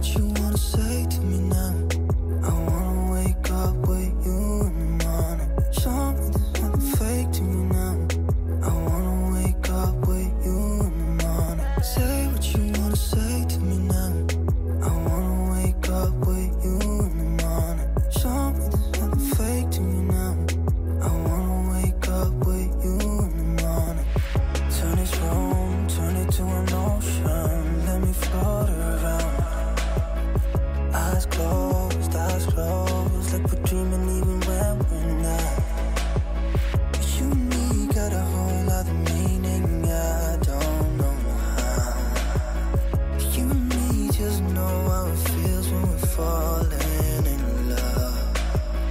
what you wanna say to me now. I wanna wake up with you in the morning. Show me there's nothing fake to me now. I wanna wake up with you in the morning. Say what you wanna say to me now. I wanna wake up with you in the morning. Show me there's nothing fake to me now. I wanna wake up with you in the morning. Turn this room, turn it to an ocean. Let me float around. Eyes closed, like we're dreaming even when we're not. You and me got a whole other meaning, I don't know how. You and me just know how it feels when we're falling in love.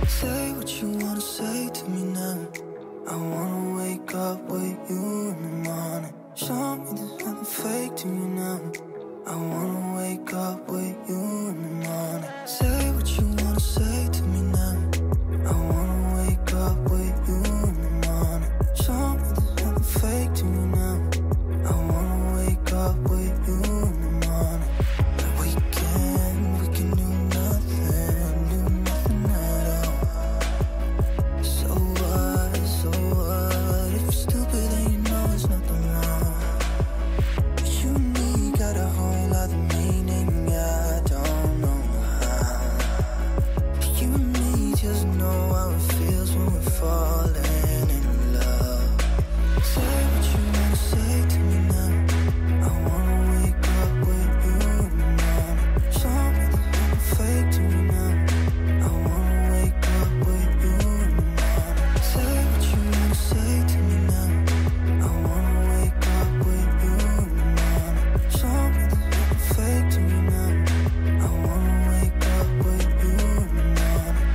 Say what you wanna say to me now. I wanna wake up with you in the morning. Show me there's nothing fake to me now. I wanna wake up with you in the morning. Say what you wanna say to me now. I wanna wake up with you in the morning. Show me there's nothing fake to me now. I wanna wake up with you in the morning. We can do nothing at all. So what, if you're stupid then you know there's nothing wrong. You and me got a whole other meaning, I don't know how. You and me just know how it feels when we're falling in love. Say what you wanna say to me now. I wanna wake up with you in the morning. Show me there's nothing fake to me now. I wanna wake up with you in the morning. Say what you wanna say to me now. I wanna wake up with you in the morning. Show me there's nothing fake to me now. I wanna wake up with you in the morning.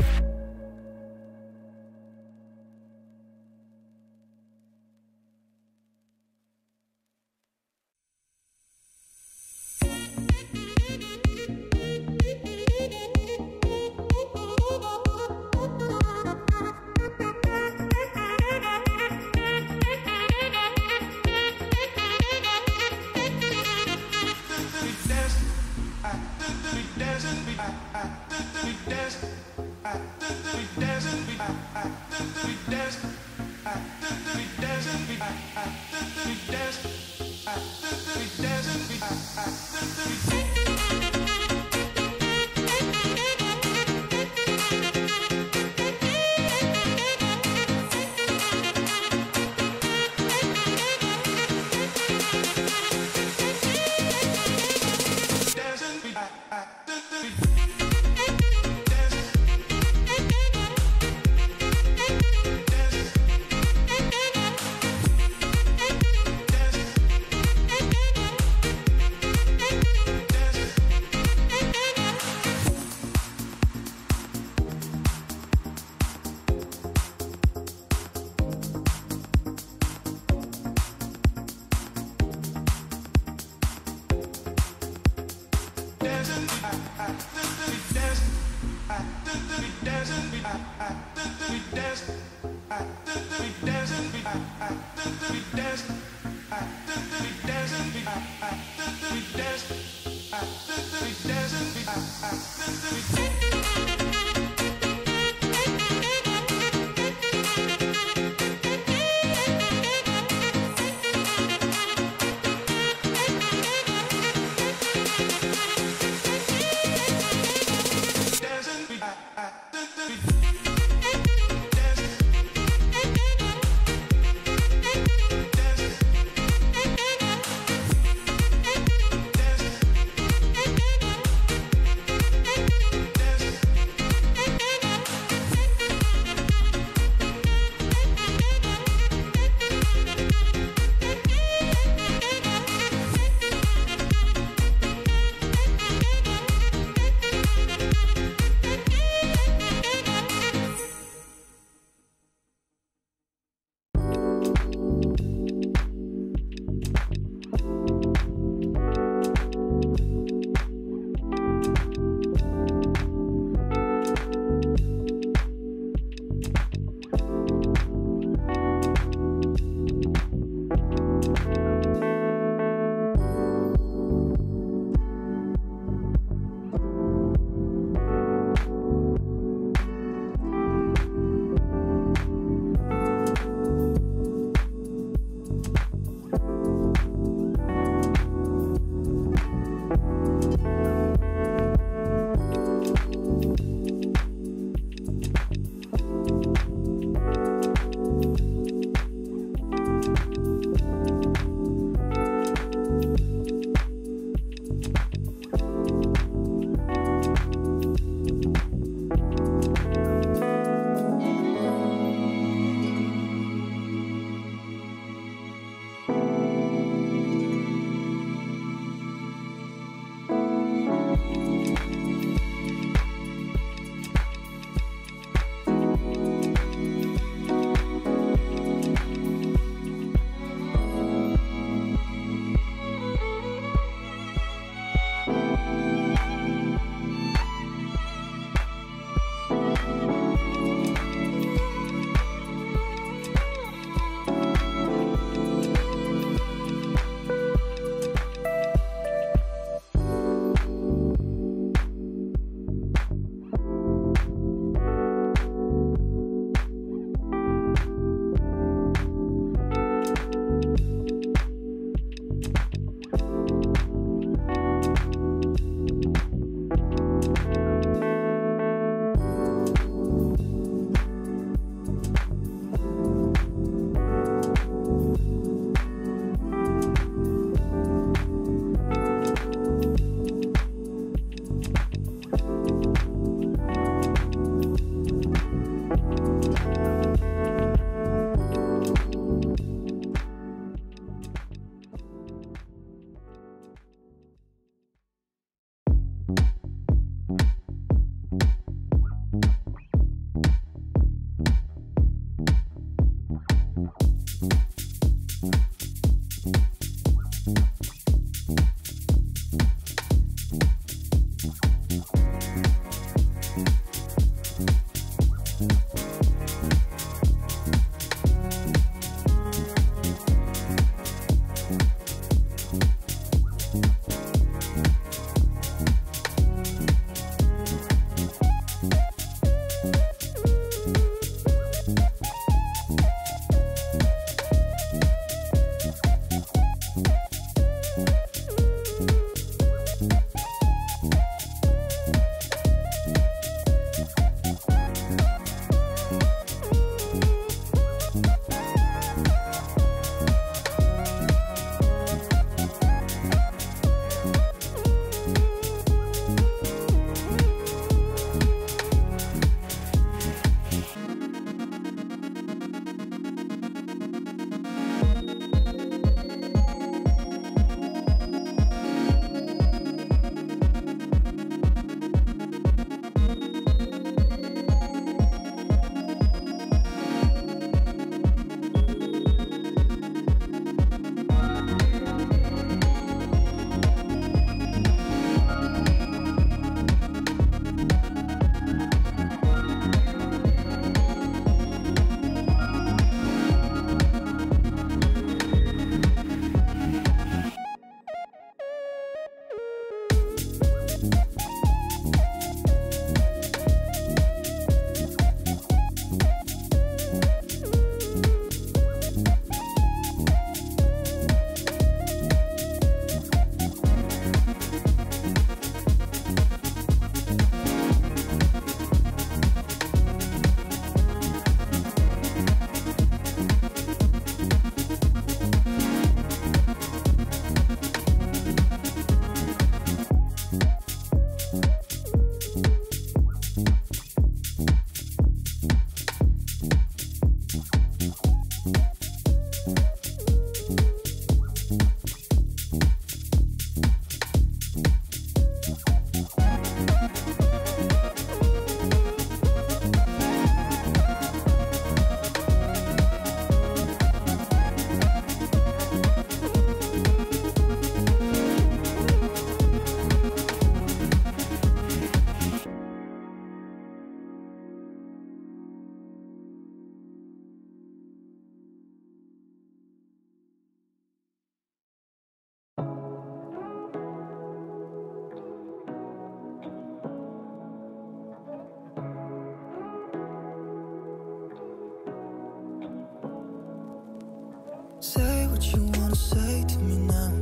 Say what you wanna say to me now.